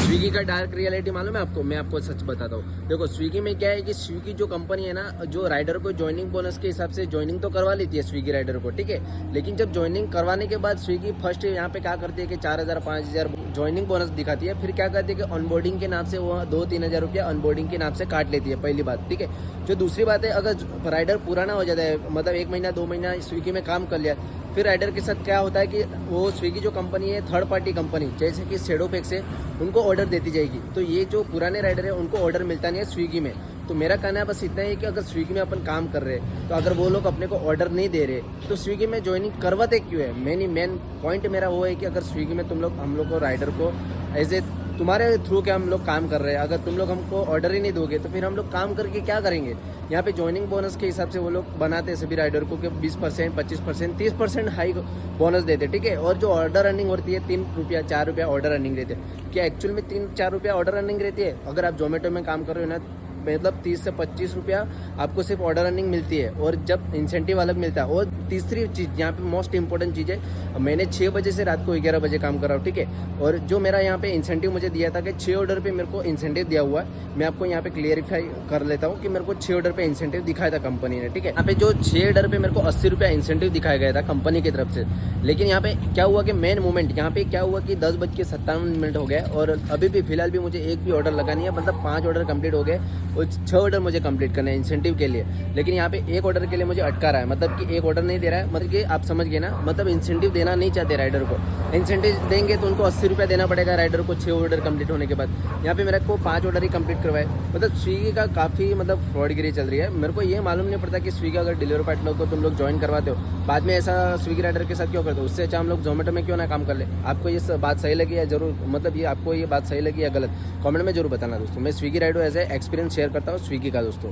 Swiggy का dark reality मालूम है आपको? मैं आपको सच बताता हूँ। देखो स्विगी में क्या है कि स्विगी जो कंपनी है ना, जो राइडर को ज्वाइनिंग बोनस के हिसाब से ज्वाइनिंग तो करवा लेती है स्विगी राइडर को, ठीक है। लेकिन जब ज्वाइनिंग करवाने के बाद स्विगी फर्स्ट यहाँ पे क्या करती है कि 4,000 5,000 ज्वाइनिंग बोनस दिखाती है। फिर क्या करती है कि ऑनबोर्डिंग के नाम से वो 2-3 हज़ार रुपया ऑनबोर्डिंग के नाम से काट लेती है, पहली बात, ठीक है। जो दूसरी बात है, अगर राइडर पुराना हो जाता है, मतलब 1 महीना 2 महीना स्विगी में काम कर लिया, फिर राइडर के साथ क्या होता है कि वो स्विगी जो कंपनी है, थर्ड पार्टी कंपनी जैसे कि शेडोफेक्स है, उनको ऑर्डर देती जाएगी। तो ये जो पुराने राइडर है उनको ऑर्डर मिलता नहीं है स्विगी में। तो मेरा कहना है बस इतना ही कि अगर स्विगी में अपन काम कर रहे हैं, तो अगर वो लोग अपने को ऑर्डर नहीं दे रहे तो स्विगी में ज्वाइनिंग करवाते क्यों है? मेन पॉइंट मेरा वो है कि अगर स्विगी में तुम लोग हम लोग को राइडर को एज ए तुम्हारे थ्रू के हम लोग काम कर रहे हैं, अगर तुम लोग हमको ऑर्डर ही नहीं दोगे तो फिर हम लोग काम करके क्या करेंगे? यहाँ पे ज्वाइनिंग बोनस के हिसाब से वो लोग बनाते हैं सभी राइडर को कि 20%, 25%, 30% हाई बोनस देते, ठीक है। और जो ऑर्डर अर्निंग होती है 3 रुपया 4 रुपया ऑर्डर अर्निंग रहते हैं। क्या एक्चुअल में 3-4 रुपया ऑर्डर अर्निंग रहती है? अगर आप जोमेटो में काम कर रहे हो ना, मतलब 30 से 25 रुपया आपको सिर्फ ऑर्डर अर्निंग मिलती है, और जब इंसेंटिव अलग मिलता है। और तीसरी चीज़ यहाँ पे मोस्ट इंपॉर्टेंट चीज़ है, मैंने 6 बजे से रात को 11 बजे काम कर रहा हूँ, ठीक है। और जो मेरा यहाँ पे इंसेंटिव मुझे दिया था कि 6 ऑर्डर पे मेरे को इंसेंटिव दिया हुआ है, मैं आपको यहाँ पे क्लियरिफाई कर लेता हूँ कि मेरे को 6 ऑर्डर पे इंसेंटिव दिखाया था कंपनी ने, ठीक है। यहाँ पे जो 6 ऑर्डर पे मेरे को 80 रुपया इंसेंटिव दिखाया गया था कंपनी की तरफ से। लेकिन यहाँ पे क्या हुआ कि मेन मोमेंट यहाँ पे क्या हुआ कि 10:57 हो गया, और अभी भी फिलहाल भी मुझे एक भी ऑर्डर लगा नहीं है, मतलब 5 ऑर्डर कंप्लीट हो गए और 6 ऑर्डर मुझे कंप्लीट करना है इंसेंटिव के लिए। लेकिन यहाँ पे एक ऑर्डर के लिए मुझे अटका रहा है, मतलब कि एक ऑर्डर नहीं दे रहा है, मतलब कि आप समझ गए ना, मतलब इंसेंटिव देना नहीं चाहते राइडर को। इंसेंटिव देंगे तो उनको 80 रुपया देना पड़ेगा राइडर को 6 ऑर्डर कंप्लीट होने के बाद। यहाँ पे मेरे को 5 ऑर्डर ही कंप्लीट करवाए। मतलब स्विगी का काफ़ी मतलब फ्रॉडगिरी चल रही है। मेरे को ये मालूम नहीं पड़ता कि स्विगी अगर डिलीवरी पार्टनर को तुम लोग ज्वाइन करवाते हो, बाद में ऐसा स्विगी राइडर के साथ क्यों करते हो? उससे अच्छा हम लोग जोमेटो में क्यों ना काम कर ले। आपको ये बात सही लगी या जरूर, मतलब ये आपको ये बात सही लगी या गलत, कमेंट में जरूर बताना दोस्तों। मैं Swiggy rider as a experience share करता हूँ स्विगी का दोस्तों।